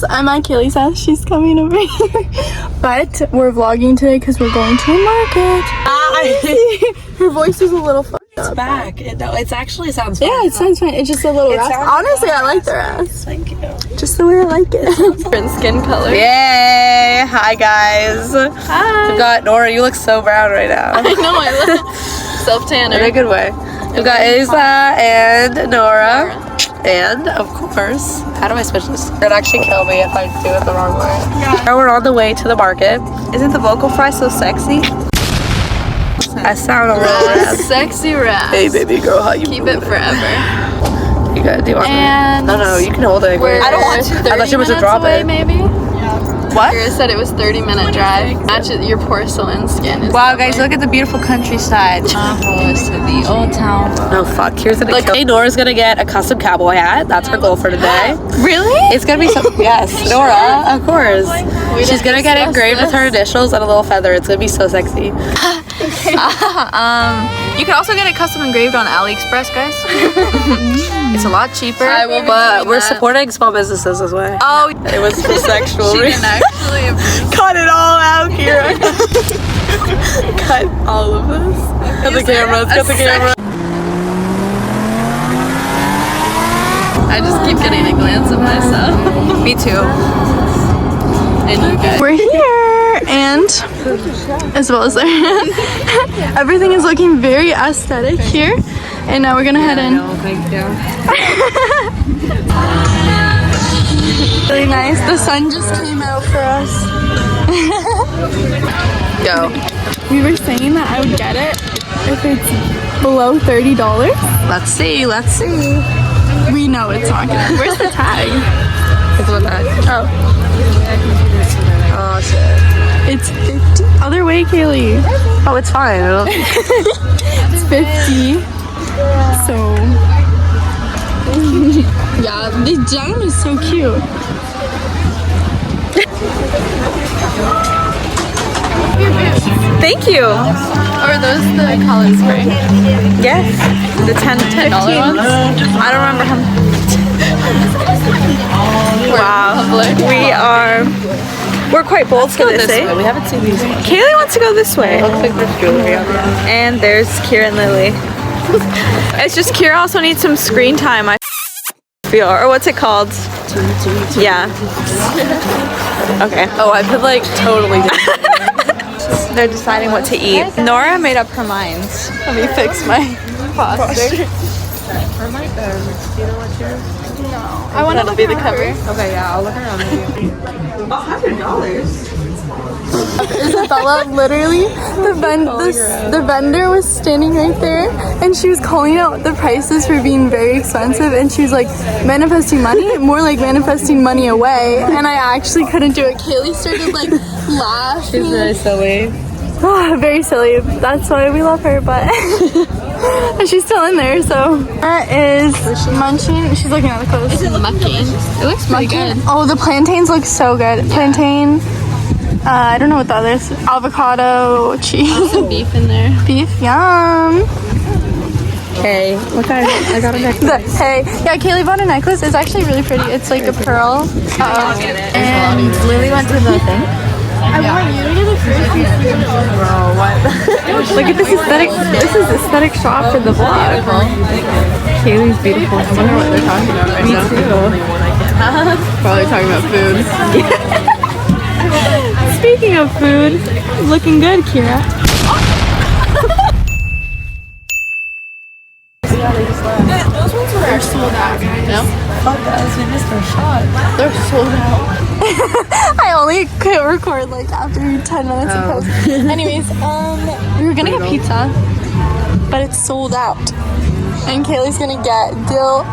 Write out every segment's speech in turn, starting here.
guys, I'm at Kayleigh's house. She's coming over here. But we're vlogging today because we're going to a market. Her voice is a little fucked up. It's back. It actually sounds fine. Yeah, it sounds fine. It's just a little raspy. Honestly, I like the rasp. Thank you. Just the way I like it. Different skin color. Yay! Hi, guys. Hi. We've got Nora. You look so brown right now. I know, I look self-tanner. In a good way. We've got Isa and Nora. And, of course, how do I switch this? It'd actually kill me if I do it the wrong way. Yeah. Now we're on the way to the market. Isn't the vocal fry so sexy? I sound a little rad. Sexy rat. Hey, baby girl, how you Keep it forever. You got, do you want And to? No, you can hold it. I don't want to. I thought you were to drop away, it. Maybe? What? Kyra said it was 30-minute drive. Matches your porcelain skin. Wow, guys, look at the beautiful countryside. To the old town. No, fuck. Here's the thing. Hey, Nora's gonna get a custom cowboy hat. That's her goal for today. Really? It's gonna be so. Yes, Nora, of course. She's gonna get engraved with her initials and a little feather. It's gonna be so sexy. You can also get it custom engraved on AliExpress, guys. It's a lot cheaper. But we're supporting small businesses this way. Oh, it was for sexual reasons. actually. Cut it all out, Kyra. Cut all of this. Cut the camera. Cut the camera. I just keep getting a glance at myself. Me too. And you guys. We're here, and as well as there, everything is looking very aesthetic here. And now we're gonna head in. No, thank you. Really nice. The sun just came out for us. Go. We were saying that I would get it if it's below $30. Let's see. Let's see. We know it's not gonna. Where's the tag? It's what that. Oh. Oh shit. It's 50. Other way, Kayleigh. Oh, it's fine. It's 50. So. Yeah, the gem is so cute. Thank you. Are those the college spray? Yes. The $10 ones? I don't remember how many. Wow. We're quite bold for this day. We haven't seen these ones. Kayleigh wants to go this way. It looks like there's jewelry on there. And there's Kyra and Lily. It's just Kyra also needs some screen time, I feel. Or what's it called? Yeah. Okay. Oh, I've been like totally They're deciding what to eat. Nora made up her mind. Let me fix my posture. I want to be the cover. Okay, yeah, I'll look around with you. $100. Isabella, literally, the vendor was standing right there, and she was calling out the prices for being very expensive, and she was like, manifesting money? More like manifesting money away, and I actually couldn't do it. Kayleigh started like laughing. She's very silly. Oh, very silly. That's why we love her, but and she's still in there, so. That is munching. She's looking at the clothes. Is it mucking? It looks pretty good. Oh, the plantains look so good. Yeah. Plantain. I don't know what the other is. Avocado, cheese. Also beef in there. Beef, yum. Hey, look, I got a necklace. Hey, yeah, Kayleigh bought a necklace. It's actually really pretty. It's like a pearl. And Lily went to the thing. I want you to get a first. Bro, what? Look at this aesthetic. This is aesthetic shop for the vlog. Kayleigh's beautiful. I wonder what they're talking about right now. Me too. Probably talking about food. Speaking of food, Looking good, Kyra. those ones They're sold out, guys. No? Fuck guys, we missed our shot. They're sold out. I only could record like after 10 minutes of post. Anyways, we were gonna get pizza, but it's sold out. And Kayleigh's gonna get dill.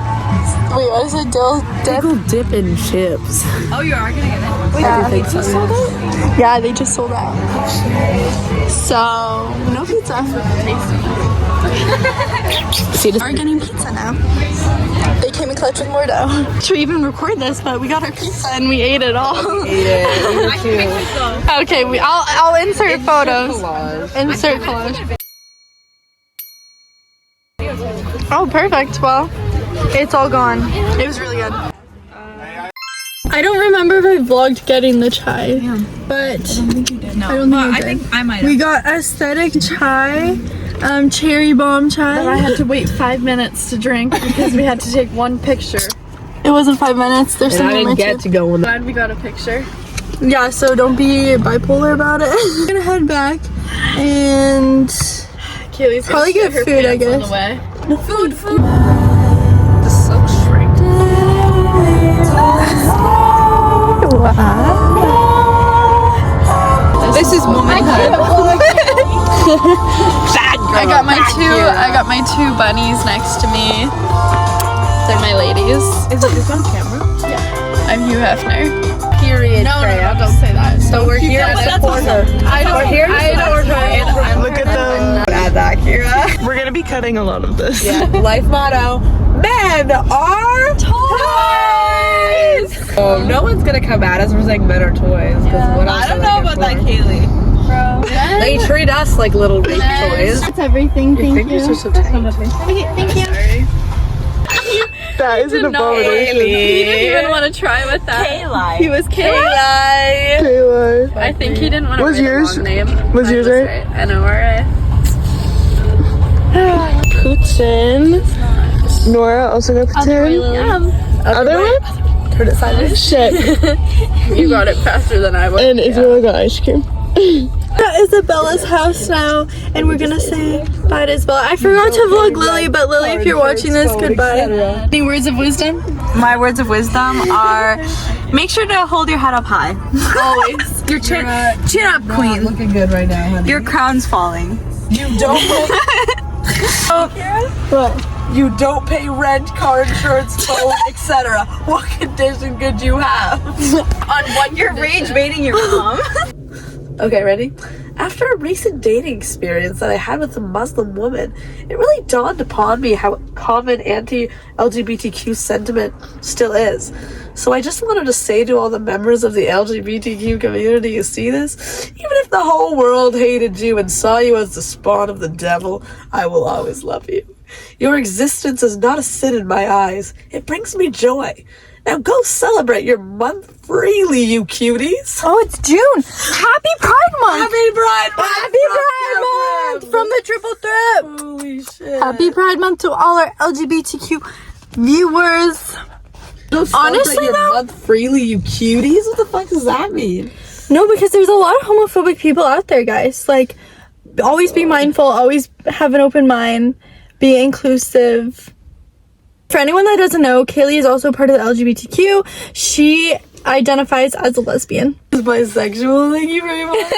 Wait, what is it? Dill dip? Dip and chips. Oh, you are gonna get it? Wait, they just sold out? Yeah, they just sold out. So, no pizza. See, We're getting pizza now. They came in clutch with more dough. Should we even record this? But we got our pizza and we ate it all. We ate it. We were too. Okay, I'll insert photos. Insert collage. Oh, perfect. Well, it's all gone. It was really good. I I don't remember if I vlogged getting the chai, but I don't think you did. No, I don't think I think I might have. we got aesthetic chai, cherry bomb chai. But I had to wait 5 minutes to drink because we had to take one picture. It wasn't 5 minutes. There's And I something didn't get to go with that. Glad we got a picture. Yeah, so don't be bipolar about it. I'm gonna head back and Kayleigh's probably get her food, I pants on guess. the way. Food. The silk shrink. This is womanhood. I got my two bunnies next to me. They're my ladies. Is it just on camera? I'm Hugh Hefner. Period. No, don't say that. So we're here to support her. We're here to support her. Look at them. Add that, Kyra. We're gonna be cutting a lot of this. Yeah. Life motto: men are toys. Oh, no one's gonna come at us for saying men are toys. I don't know about that, Kayleigh. They treat us like little baby toys. That's everything. Thank you. Fingers are so tight. Thank you. That is an abomination. He didn't even want to try with that. Kayleigh. He was Kayleigh. Kayla. I think he didn't want to What's write yours? a long name. Was Mine yours was right? Nora. Putin. Nora also got Putin. Other one? Turn it sideways. Shit. You got it faster than I would. And Isabella got ice cream. At Isabella's house now, and we're gonna say bye to Isabella. I forgot to vlog Lily, but Lily, if you're watching this, goodbye. Any words of wisdom? My words of wisdom are: make sure to hold your head up high. Always. Your chin up, queen. Looking good right now, honey. Your crown's falling. You don't You don't pay rent, car insurance, phone, etc. What condition could you have? On what you're rage baiting your mom. Okay, ready? After a recent dating experience that I had with a Muslim woman, it really dawned upon me how common anti-LGBTQ sentiment still is. So I just wanted to say to all the members of the LGBTQ community, you see this? Even if the whole world hated you and saw you as the spawn of the devil, I will always love you. Your existence is not a sin in my eyes. It brings me joy. Now go celebrate your month freely, you cuties. Oh, it's June. Happy Pride Month. Happy Pride Month! Happy Pride Month from the Triple Thrift. Holy shit. Happy Pride Month to all our LGBTQ viewers. Honestly, your though, month freely, you cuties? What the fuck does that mean? no, because there's a lot of homophobic people out there, guys. Like, always be mindful. Always have an open mind. Be inclusive. For anyone that doesn't know, Kayleigh is also part of the LGBTQ. She identifies as a lesbian. Bisexual, thank you very much.